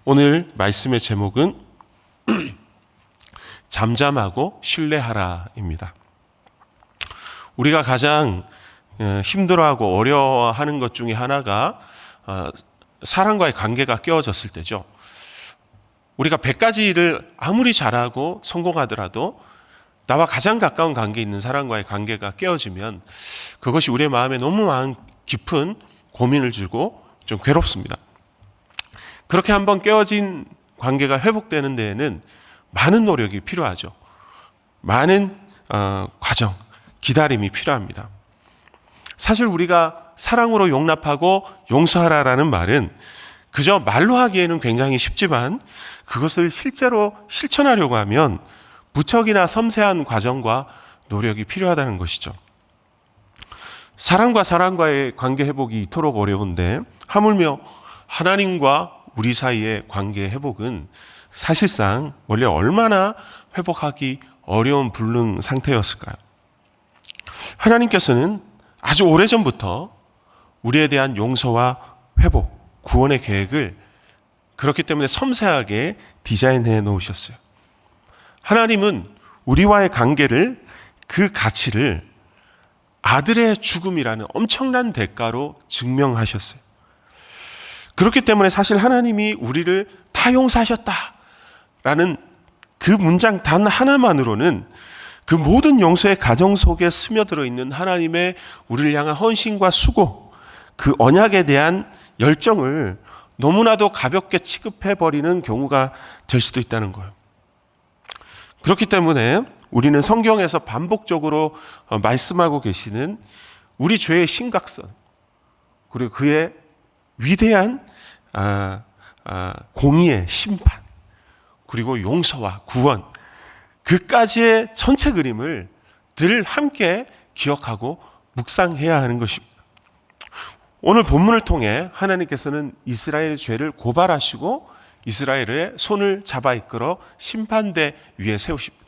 오늘 말씀의 제목은 잠잠하고 신뢰하라입니다. 우리가 가장 힘들어하고 어려워하는 것 중에 하나가 사람과의 관계가 깨어졌을 때죠. 우리가 100가지 일을 아무리 잘하고 성공하더라도 나와 가장 가까운 관계에 있는 사람과의 관계가 깨어지면 그것이 우리의 마음에 너무 깊은 고민을 주고 좀 괴롭습니다. 그렇게 한번 깨어진 관계가 회복되는 데에는 많은 노력이 필요하죠. 많은 과정, 기다림이 필요합니다. 사실 우리가 사랑으로 용납하고 용서하라라는 말은 그저 말로 하기에는 굉장히 쉽지만 그것을 실제로 실천하려고 하면 무척이나 섬세한 과정과 노력이 필요하다는 것이죠. 사람과 사람과의 관계 회복이 이토록 어려운데 하물며 하나님과 우리 사이의 관계 회복은 사실상 원래 얼마나 회복하기 어려운 불능 상태였을까요? 하나님께서는 아주 오래전부터 우리에 대한 용서와 회복, 구원의 계획을 그렇기 때문에 섬세하게 디자인해 놓으셨어요. 하나님은 우리와의 관계를, 그 가치를 아들의 죽음이라는 엄청난 대가로 증명하셨어요. 그렇기 때문에 사실 하나님이 우리를 다 용서하셨다라는 그 문장 단 하나만으로는 그 모든 용서의 가정 속에 스며들어 있는 하나님의 우리를 향한 헌신과 수고, 그 언약에 대한 열정을 너무나도 가볍게 취급해버리는 경우가 될 수도 있다는 거예요. 그렇기 때문에 우리는 성경에서 반복적으로 말씀하고 계시는 우리 죄의 심각성, 그리고 그의 위대한 공의의 심판, 그리고 용서와 구원, 그까지의 전체 그림을 늘 함께 기억하고 묵상해야 하는 것입니다. 오늘 본문을 통해 하나님께서는 이스라엘의 죄를 고발하시고 이스라엘의 손을 잡아 이끌어 심판대 위에 세우십니다.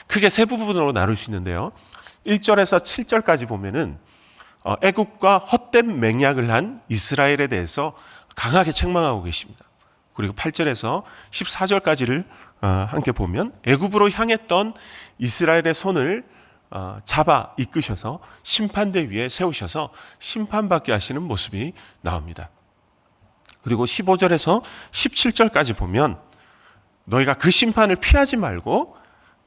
크게 세 부분으로 나눌 수 있는데요. 1절에서 7절까지 보면은 애국과 헛된 맹약을 한 이스라엘에 대해서 강하게 책망하고 계십니다. 그리고 8절에서 14절까지를 함께 보면 애굽으로 향했던 이스라엘의 손을 잡아 이끄셔서 심판대 위에 세우셔서 심판받게 하시는 모습이 나옵니다. 그리고 15절에서 17절까지 보면 너희가 그 심판을 피하지 말고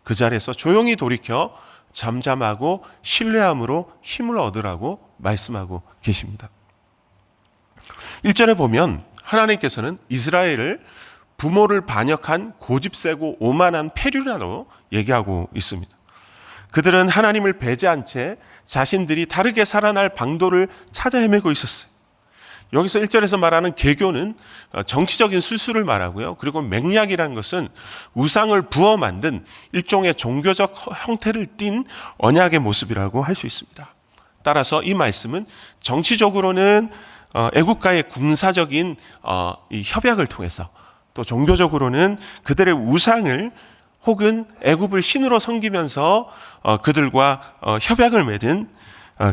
그 자리에서 조용히 돌이켜 잠잠하고 신뢰함으로 힘을 얻으라고 말씀하고 계십니다. 1절에 보면 하나님께서는 이스라엘을 부모를 반역한 고집세고 오만한 페류라로 얘기하고 있습니다. 그들은 하나님을 배제한 채 자신들이 다르게 살아날 방도를 찾아 헤매고 있었어요. 여기서 1절에서 말하는 개교는 정치적인 수수를 말하고요. 그리고 맹약이라는 것은 우상을 부어 만든 일종의 종교적 형태를 띤 언약의 모습이라고 할 수 있습니다. 따라서 이 말씀은 정치적으로는 애국과의 군사적인 이 협약을 통해서, 또 종교적으로는 그들의 우상을 혹은 애굽을 신으로 섬기면서 그들과 협약을 맺은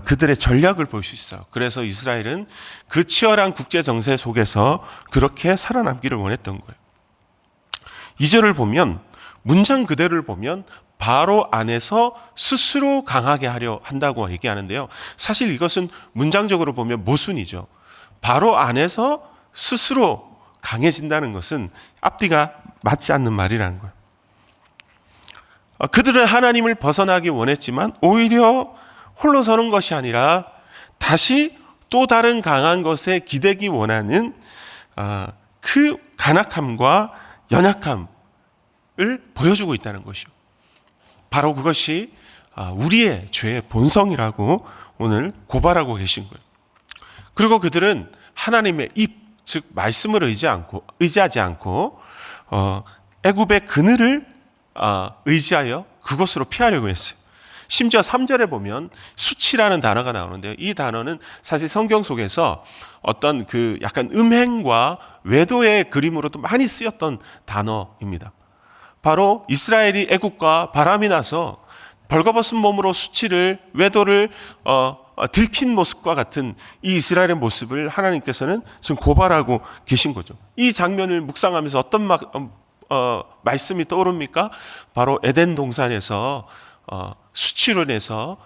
그들의 전략을 볼 수 있어요. 그래서 이스라엘은 그 치열한 국제 정세 속에서 그렇게 살아남기를 원했던 거예요. 2절을 보면, 문장 그대로를 보면 바로 안에서 스스로 강하게 하려 한다고 얘기하는데요. 사실 이것은 문장적으로 보면 모순이죠. 바로 안에서 스스로 강해진다는 것은 앞뒤가 맞지 않는 말이라는 거예요. 그들은 하나님을 벗어나기 원했지만 오히려 홀로 서는 것이 아니라 다시 또 다른 강한 것에 기대기 원하는 그 간악함과 연약함을 보여주고 있다는 것이요. 바로 그것이 우리의 죄의 본성이라고 오늘 고발하고 계신 거예요. 그리고 그들은 하나님의 입, 즉 말씀을 의지하지 않고 애굽의 그늘을 의지하여 그곳으로 피하려고 했어요. 심지어 3절에 보면 수치라는 단어가 나오는데요. 이 단어는 사실 성경 속에서 어떤 그 약간 음행과 외도의 그림으로도 많이 쓰였던 단어입니다. 바로 이스라엘이 애국과 바람이 나서 벌거벗은 몸으로 수치를, 외도를 들킨 모습과 같은 이 이스라엘의 모습을 하나님께서는 지금 고발하고 계신 거죠. 이 장면을 묵상하면서 어떤 말씀이 떠오릅니까? 바로 에덴 동산에서 수치로 인해서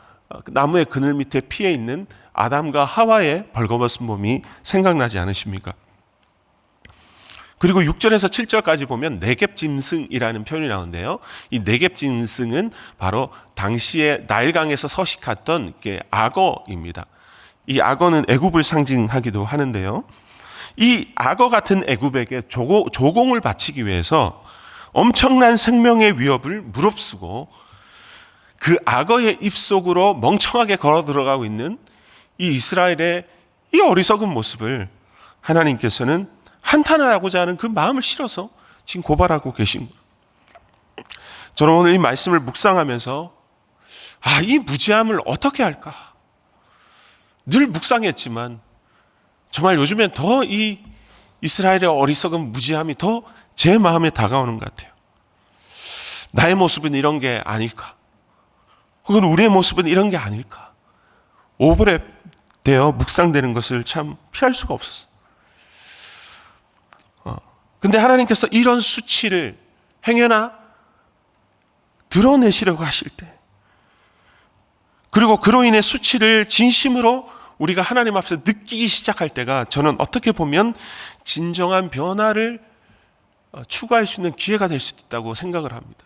나무의 그늘 밑에 피해 있는 아담과 하와의 벌거벗은 몸이 생각나지 않으십니까? 그리고 6절에서 7절까지 보면 네겝 짐승이라는 표현이 나오는데요. 이 네겝 짐승은 바로 당시에 나일강에서 서식했던 악어입니다. 이 악어는 애굽을 상징하기도 하는데요. 이 악어 같은 애굽에게 조공을 바치기 위해서 엄청난 생명의 위협을 무릅쓰고 그 악어의 입속으로 멍청하게 걸어 들어가고 있는 이 이스라엘의 이 어리석은 모습을 하나님께서는 한탄하고자 하는 그 마음을 실어서 지금 고발하고 계신 거예요. 저는 오늘 이 말씀을 묵상하면서 이 무지함을 어떻게 할까? 늘 묵상했지만 정말 요즘엔 더 이 이스라엘의 어리석은 무지함이 더 제 마음에 다가오는 것 같아요. 나의 모습은 이런 게 아닐까? 혹은 우리의 모습은 이런 게 아닐까? 오버랩되어 묵상되는 것을 참 피할 수가 없었어요. 근데 하나님께서 이런 수치를 행여나 드러내시려고 하실 때, 그리고 그로 인해 수치를 진심으로 우리가 하나님 앞에서 느끼기 시작할 때가 저는 어떻게 보면 진정한 변화를 추구할 수 있는 기회가 될 수 있다고 생각을 합니다.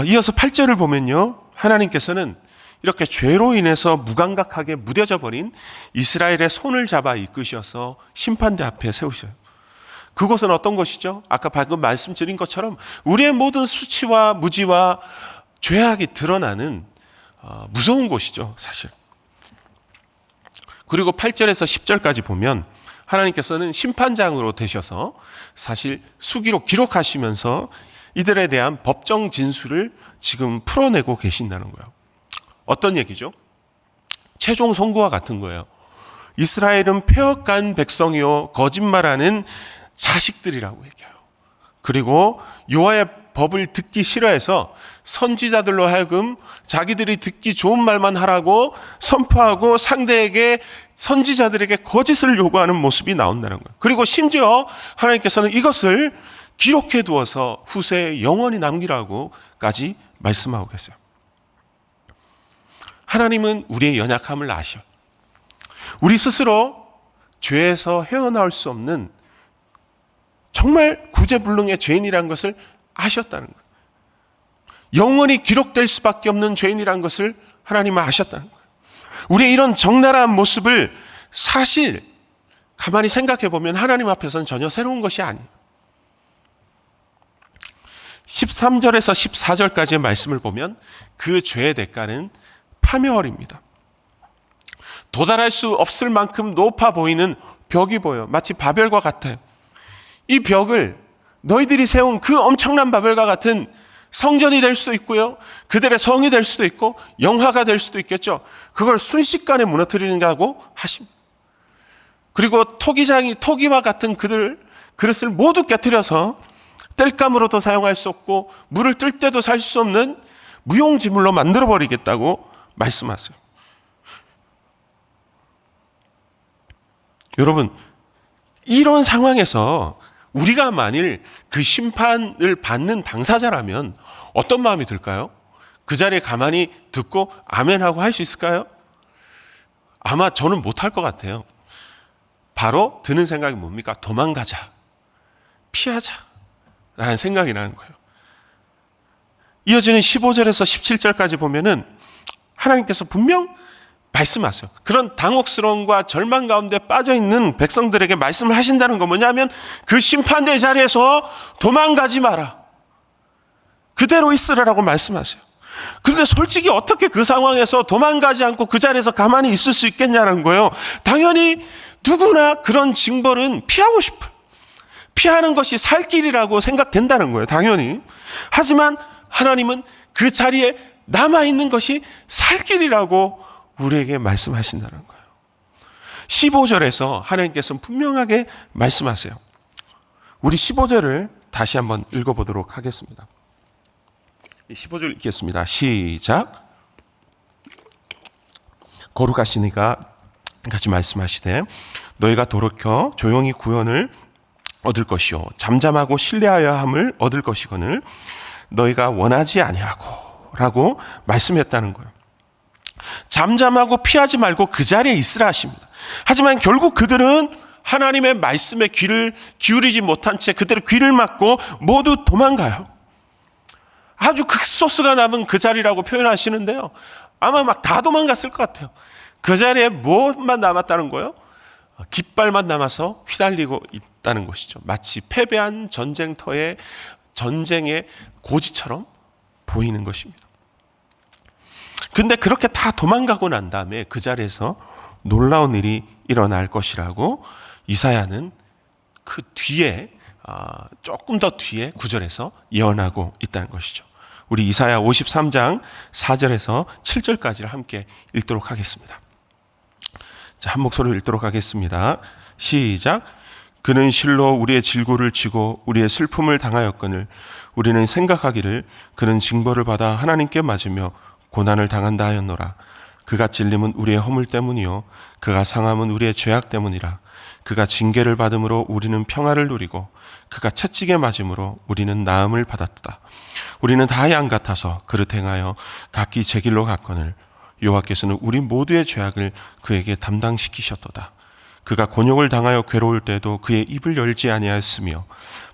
이어서 8절을 보면요, 하나님께서는 이렇게 죄로 인해서 무감각하게 무뎌져 버린 이스라엘의 손을 잡아 이끄셔서 심판대 앞에 세우셔요. 그곳은 어떤 곳이죠? 아까 방금 말씀드린 것처럼 우리의 모든 수치와 무지와 죄악이 드러나는 무서운 곳이죠, 사실. 그리고 8절에서 10절까지 보면 하나님께서는 심판장으로 되셔서 사실 수기로 기록하시면서 이들에 대한 법정 진술을 지금 풀어내고 계신다는 거예요. 어떤 얘기죠? 최종 선고와 같은 거예요. 이스라엘은 폐역한 백성이요 거짓말하는 자식들이라고 얘기해요. 그리고 여호와의 법을 듣기 싫어해서 선지자들로 하여금 자기들이 듣기 좋은 말만 하라고 선포하고 상대에게 선지자들에게 거짓을 요구하는 모습이 나온다는 거예요. 그리고 심지어 하나님께서는 이것을 기록해 두어서 후세에 영원히 남기라고까지 말씀하고 계세요. 하나님은 우리의 연약함을 아셔. 우리 스스로 죄에서 헤어나올 수 없는 정말 구제불능의 죄인이라는 것을 아셨다는 거예요. 영원히 기록될 수밖에 없는 죄인이라는 것을 하나님은 아셨다는 거예요. 우리의 이런 적나라한 모습을 사실 가만히 생각해 보면 하나님 앞에서는 전혀 새로운 것이 아니에요. 13절에서 14절까지의 말씀을 보면 그 죄의 대가는 파멸입니다. 도달할 수 없을 만큼 높아 보이는 벽이 보여요. 마치 바벨과 같아요. 이 벽을 너희들이 세운 그 엄청난 바벨과 같은 성전이 될 수도 있고요, 그들의 성이 될 수도 있고 영화가 될 수도 있겠죠. 그걸 순식간에 무너뜨리는다고 하십니다. 그리고 토기와 같은 그릇을 모두 깨뜨려서 땔감으로도 사용할 수 없고 물을 뜰 때도 살 수 없는 무용지물로 만들어버리겠다고 말씀하세요. 여러분, 이런 상황에서 우리가 만일 그 심판을 받는 당사자라면 어떤 마음이 들까요? 그 자리에 가만히 듣고 아멘하고 할 수 있을까요? 아마 저는 못할 것 같아요. 바로 드는 생각이 뭡니까? 도망가자, 피하자 라는 생각이 나는 거예요. 이어지는 15절에서 17절까지 보면은 하나님께서 분명 말씀하세요. 그런 당혹스러움과 절망 가운데 빠져있는 백성들에게 말씀을 하신다는 건 뭐냐면 그 심판대 자리에서 도망가지 마라, 그대로 있으라라고 말씀하세요. 그런데 솔직히 어떻게 그 상황에서 도망가지 않고 그 자리에서 가만히 있을 수 있겠냐는 거예요. 당연히 누구나 그런 징벌은 피하고 싶어요. 피하는 것이 살 길이라고 생각된다는 거예요, 당연히. 하지만 하나님은 그 자리에 남아있는 것이 살 길이라고 우리에게 말씀하신다는 거예요. 15절에서 하나님께서는 분명하게 말씀하세요. 우리 15절을 다시 한번 읽어보도록 하겠습니다. 15절 읽겠습니다. 시작. 거룩하시니가 같이 말씀하시되 너희가 돌이켜 조용히 구원을 얻을 것이요 잠잠하고 신뢰하여 함을 얻을 것이거늘 너희가 원하지 아니하고 라고 말씀했다는 거예요. 잠잠하고 피하지 말고 그 자리에 있으라 하십니다. 하지만 결국 그들은 하나님의 말씀에 귀를 기울이지 못한 채 그대로 귀를 막고 모두 도망가요. 아주 극소수가 남은 그 자리라고 표현하시는데요. 아마 막 다 도망갔을 것 같아요. 그 자리에 뭐만 남았다는 거예요? 깃발만 남아서 휘날리고 있다는 것이죠. 마치 패배한 전쟁터의 전쟁의 고지처럼 보이는 것입니다. 근데 그렇게 다 도망가고 난 다음에 그 자리에서 놀라운 일이 일어날 것이라고 이사야는 그 뒤에 조금 더 뒤에 9절에서 예언하고 있다는 것이죠. 우리 이사야 53장 4절에서 7절까지를 함께 읽도록 하겠습니다. 자, 한 목소리로 읽도록 하겠습니다. 시작. 그는 실로 우리의 질고를 지고 우리의 슬픔을 당하였거늘 우리는 생각하기를 그는 징벌을 받아 하나님께 맞으며 고난을 당한다 하였노라. 그가 찔림은 우리의 허물 때문이요 그가 상함은 우리의 죄악 때문이라. 그가 징계를 받음으로 우리는 평화를 누리고 그가 채찍에 맞음으로 우리는 나음을 받았도다. 우리는 다 양 같아서 그릇 행하여 각기 제 길로 갔거늘 여호와께서는 우리 모두의 죄악을 그에게 담당시키셨도다. 그가 곤욕을 당하여 괴로울 때도 그의 입을 열지 아니하였으며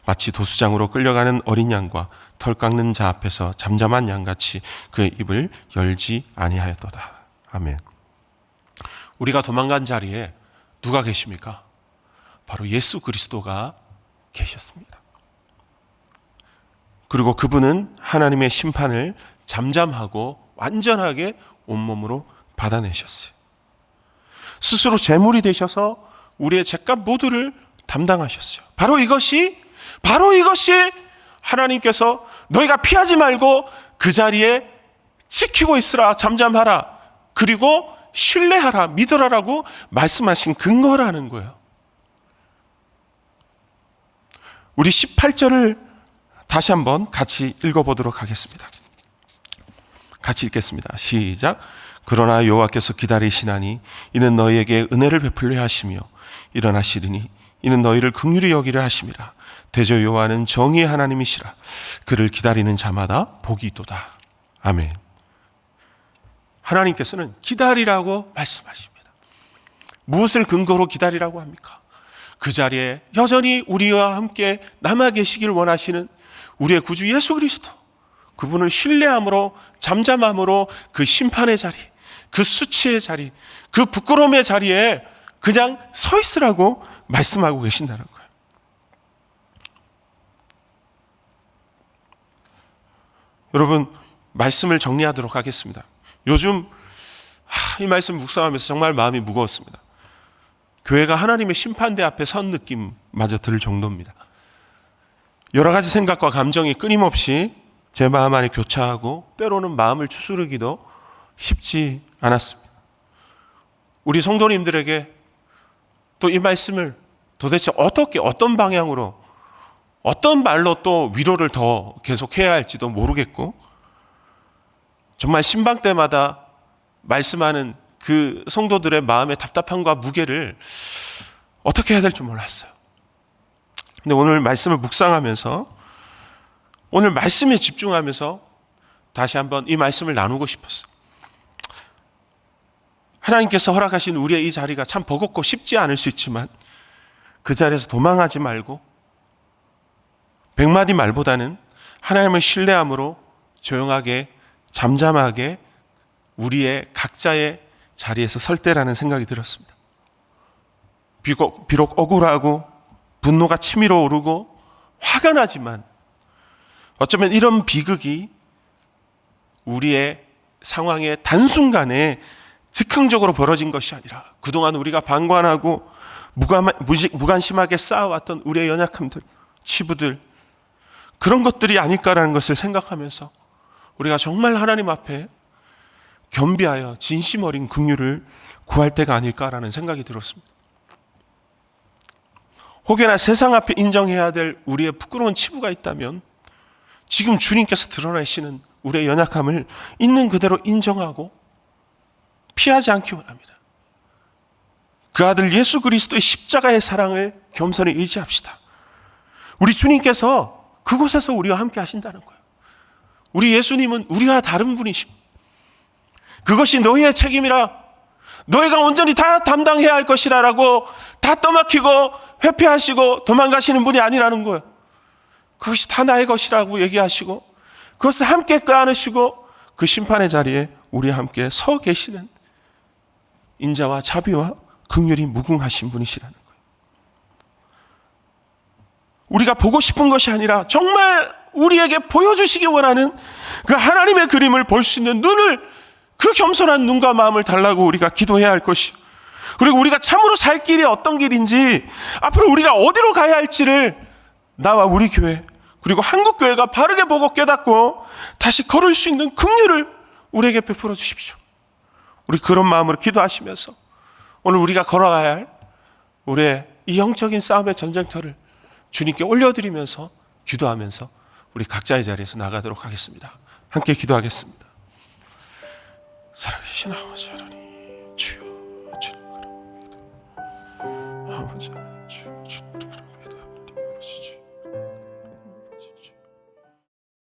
마치 도수장으로 끌려가는 어린 양과 털 깎는 자 앞에서 잠잠한 양같이 그의 입을 열지 아니하였도다. 아멘. 우리가 도망간 자리에 누가 계십니까? 바로 예수 그리스도가 계셨습니다. 그리고 그분은 하나님의 심판을 잠잠하고 완전하게 온몸으로 받아내셨어요. 스스로 제물이 되셔서 우리의 죄값 모두를 담당하셨어요. 바로 이것이 하나님께서 너희가 피하지 말고 그 자리에 지키고 있으라, 잠잠하라, 그리고 신뢰하라, 믿으라라고 말씀하신 근거라는 거예요. 우리 18절을 다시 한번 같이 읽어보도록 하겠습니다. 같이 읽겠습니다. 시작. 그러나 여호와께서 기다리시나니 이는 너희에게 은혜를 베풀려 하시며 일어나시리니 이는 너희를 긍휼히 여기려 하심이라. 대저 여호와는 정의의 하나님이시라. 그를 기다리는 자마다 복이 있도다. 아멘. 하나님께서는 기다리라고 말씀하십니다. 무엇을 근거로 기다리라고 합니까? 그 자리에 여전히 우리와 함께 남아 계시길 원하시는 우리의 구주 예수 그리스도, 그분을 신뢰함으로 잠잠함으로 그 심판의 자리, 그 수치의 자리, 그 부끄러움의 자리에 그냥 서 있으라고 말씀하고 계신다는 거예요. 여러분, 말씀을 정리하도록 하겠습니다. 요즘 이 말씀 묵상하면서 정말 마음이 무거웠습니다. 교회가 하나님의 심판대 앞에 선 느낌마저 들 정도입니다. 여러 가지 생각과 감정이 끊임없이 제 마음 안에 교차하고 때로는 마음을 추스르기도 쉽지 않았습니다. 우리 성도님들에게 또 이 말씀을 도대체 어떻게, 어떤 방향으로, 어떤 말로 또 위로를 더 계속해야 할지도 모르겠고, 정말 신방 때마다 말씀하는 그 성도들의 마음의 답답함과 무게를 어떻게 해야 될지 몰랐어요. 근데 오늘 말씀을 묵상하면서, 오늘 말씀에 집중하면서 다시 한번 이 말씀을 나누고 싶었어요. 하나님께서 허락하신 우리의 이 자리가 참 버겁고 쉽지 않을 수 있지만 그 자리에서 도망하지 말고 100마디 말보다는 하나님을 신뢰함으로 조용하게 잠잠하게 우리의 각자의 자리에서 설 때라는 생각이 들었습니다. 비록 억울하고 분노가 치밀어 오르고 화가 나지만 어쩌면 이런 비극이 우리의 상황에 단순간에 즉흥적으로 벌어진 것이 아니라 그동안 우리가 방관하고 무관심하게 쌓아왔던 우리의 연약함들, 치부들, 그런 것들이 아닐까라는 것을 생각하면서 우리가 정말 하나님 앞에 겸비하여 진심 어린 긍휼을 구할 때가 아닐까라는 생각이 들었습니다. 혹여나 세상 앞에 인정해야 될 우리의 부끄러운 치부가 있다면 지금 주님께서 드러내시는 우리의 연약함을 있는 그대로 인정하고 피하지 않기 원합니다. 그 아들 예수 그리스도의 십자가의 사랑을 겸손히 의지합시다. 우리 주님께서 그곳에서 우리와 함께 하신다는 거예요. 우리 예수님은 우리와 다른 분이십니다. 그것이 너희의 책임이라, 너희가 온전히 다 담당해야 할 것이라라고 다 떠맡기고 회피하시고 도망가시는 분이 아니라는 거예요. 그것이 다 나의 것이라고 얘기하시고 그것을 함께 껴안으시고 그 심판의 자리에 우리와 함께 서 계시는 인자와 자비와 긍휼이 무궁하신 분이시라는 거예요. 우리가 보고 싶은 것이 아니라 정말 우리에게 보여주시기 원하는 그 하나님의 그림을 볼 수 있는 눈을, 그 겸손한 눈과 마음을 달라고 우리가 기도해야 할 것이요. 그리고 우리가 참으로 살 길이 어떤 길인지, 앞으로 우리가 어디로 가야 할지를 나와 우리 교회 그리고 한국교회가 바르게 보고 깨닫고 다시 걸을 수 있는 긍휼을 우리에게 베풀어 주십시오. 우리 그런 마음으로 기도하시면서 오늘 우리가 걸어가야 할 우리의 이 영적인 싸움의 전쟁터를 주님께 올려드리면서 기도하면서 우리 각자의 자리에서 나가도록 하겠습니다. 함께 기도하겠습니다. 살아계신 아버지 하나님, 주여 주님 그렇습니다. 아버지 하나님, 주여 주님 그렇습니다.